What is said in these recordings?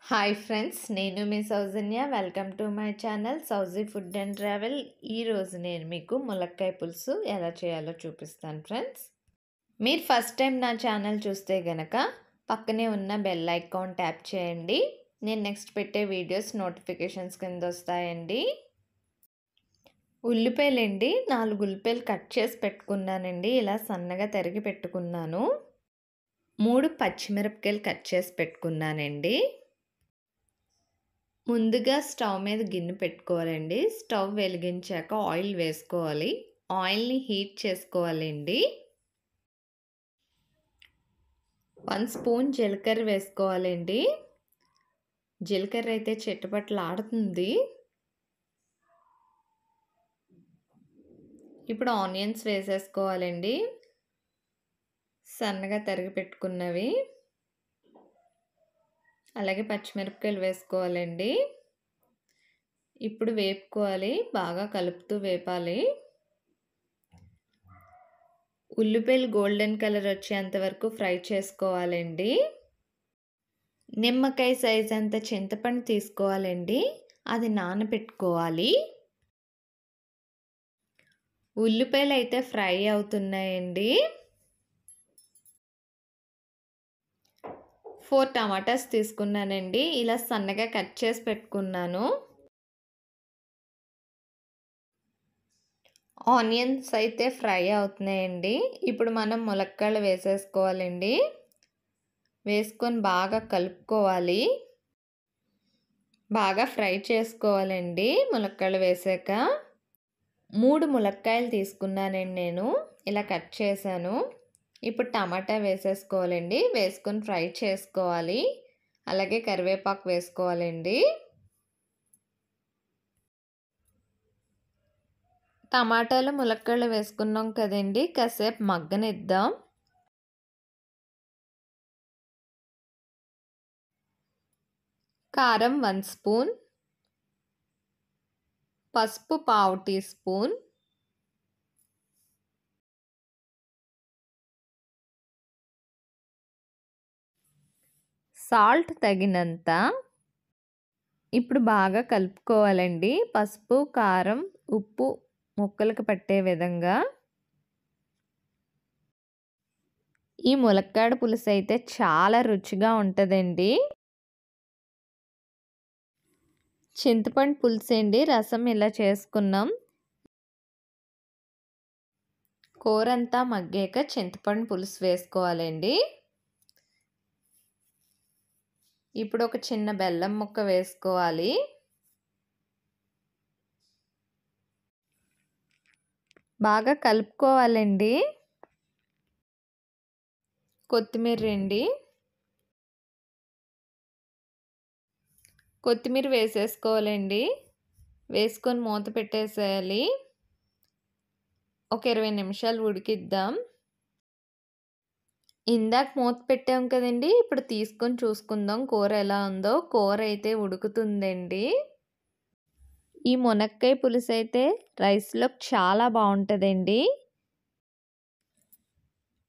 Hi friends, నేను మీ Soujanya. Welcome to my channel Souji food and travel. ఈరోజు నేను మీకు ములక్కాయ పులుసు ఎలా చేయాలో చూపిస్తాను ఫ్రెండ్స్. మీరు ఫస్ట్ టైం నా ఛానల్ చూస్తే గనక పక్కనే ఉన్న బెల్ ఐకాన్ ట్యాప్ చేయండి. నేను నెక్స్ట్ పెట్టే వీడియోస్ నోటిఫికేషన్స్ కింద వస్తాయండి. ఉల్లిపాయలండి, 4 ఉల్లిపాయలు కట్ చేసి పెట్టుకున్నానండి. ఇలా సన్నగా తరిగి పెట్టుకున్నాను. 3 పచ్చిమిరపకాయలు కట్ చేసి పెట్టుకున్నానండి. ముందుగా స్టవ్ మీద గిన్నె పెట్టుకోవాలండి. స్టవ్ వెలిగించాక ఆయిల్ వేసుకోవాలి. ఆయిల్ని హీట్ చేసుకోవాలండి. 1 స్పూన్ జీలకర్ర వేసుకోవాలండి. జీలకర్ర అయితే చిటపటలాడుతుంది. ఇప్పుడు ఆనియన్స్ వేసేసుకోవాలండి, సన్నగా తరిగి పెట్టుకున్నవి. అలాగే పచ్చిమిరపకాయలు వేసుకోవాలండి. ఇప్పుడు వేపుకోవాలి, బాగా కలుపుతూ వేపాలి. ఉల్లిపాయలు గోల్డెన్ కలర్ వచ్చేంత వరకు ఫ్రై చేసుకోవాలండి. నిమ్మకాయ సైజ్ అంత చింతపండు తీసుకోవాలండి, అది నానబెట్టుకోవాలి. ఉల్లిపాయలు అయితే ఫ్రై అవుతున్నాయండి. 4 టమాటాస్ తీసుకున్నానండి. ఇలా సన్నగా కట్ చేసి పెట్టుకున్నాను. ఆనియన్స్ అయితే ఫ్రై అవుతున్నాయండి. ఇప్పుడు మనం ములక్కాయలు వేసేసుకోవాలండి. వేసుకొని బాగా కలుపుకోవాలి. బాగా ఫ్రై చేసుకోవాలండి. ములక్కాయలు వేసాక 3 ములక్కాయలు తీసుకున్నానండి నేను. ఇలా కట్ చేశాను. ఇప్పుడు టమాటా వేసేసుకోవాలండి. వేసుకొని ఫ్రై చేసుకోవాలి. అలాగే కరివేపాకు వేసుకోవాలండి. టమాటాలు ములక్కాయలు వేసుకున్నాం కదండి, కాసేపు మగ్గనిద్దాం. కారం 1 స్పూన్, పసుపు 1/2 టీ స్పూన్, సాల్ట్ తగినంత. ఇప్పుడు బాగా కలుపుకోవాలండి. పసుపు, కారం, ఉప్పు ముక్కలకు పట్టే విధంగా. ఈ ములక్కాడ పులుసు అయితే చాలా రుచిగా ఉంటుందండి. చింతపండు పులుసు అండి, రసం ఇలా చేసుకున్నాం. కూర అంతా మగ్గాక చింతపండు పులుసు వేసుకోవాలండి. ఇప్పుడు ఒక చిన్న బెల్లం ముక్క వేసుకోవాలి. బాగా కలుపుకోవాలండి. కొత్తిమీర అండి, కొత్తిమీర వేసేసుకోవాలండి. వేసుకొని మూత పెట్టేసేయాలి. ఒక 20 నిమిషాలు ఉడికిద్దాం. ఇందాక మూత పెట్టాం కదండి, ఇప్పుడు తీసుకొని చూసుకుందాం కూర ఎలా ఉందో. కూర అయితే ఉడుకుతుందండి. ఈ మునక్కాయ పులుసు అయితే రైస్లో చాలా బాగుంటుందండి.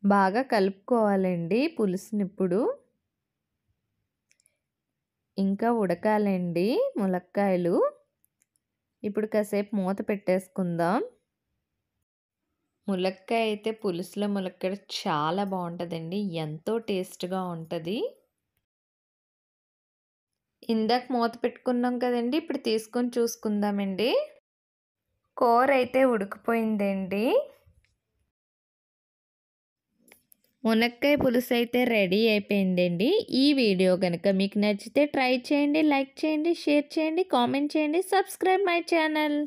బాగా కలుపుకోవాలండి పులుసుని. ఇప్పుడు ఇంకా ఉడకాలండి ములక్కాయలు. ఇప్పుడు కాసేపు మూత పెట్టేసుకుందాం. ములక్కాయ అయితే పులుసులో ములక్కాయ చాలా బాగుంటుందండి, ఎంతో టేస్ట్గా ఉంటుంది. ఇందాక మూత పెట్టుకున్నాం కదండి, ఇప్పుడు తీసుకొని చూసుకుందామండి. కూర అయితే ఉడికిపోయిందండి. మునక్కాయ పులుసు అయితే రెడీ అయిపోయిందండి. ఈ వీడియో కనుక మీకు నచ్చితే ట్రై చేయండి, లైక్ చేయండి, షేర్ చేయండి, కామెంట్ చేయండి, సబ్స్క్రైబ్ మై ఛానల్.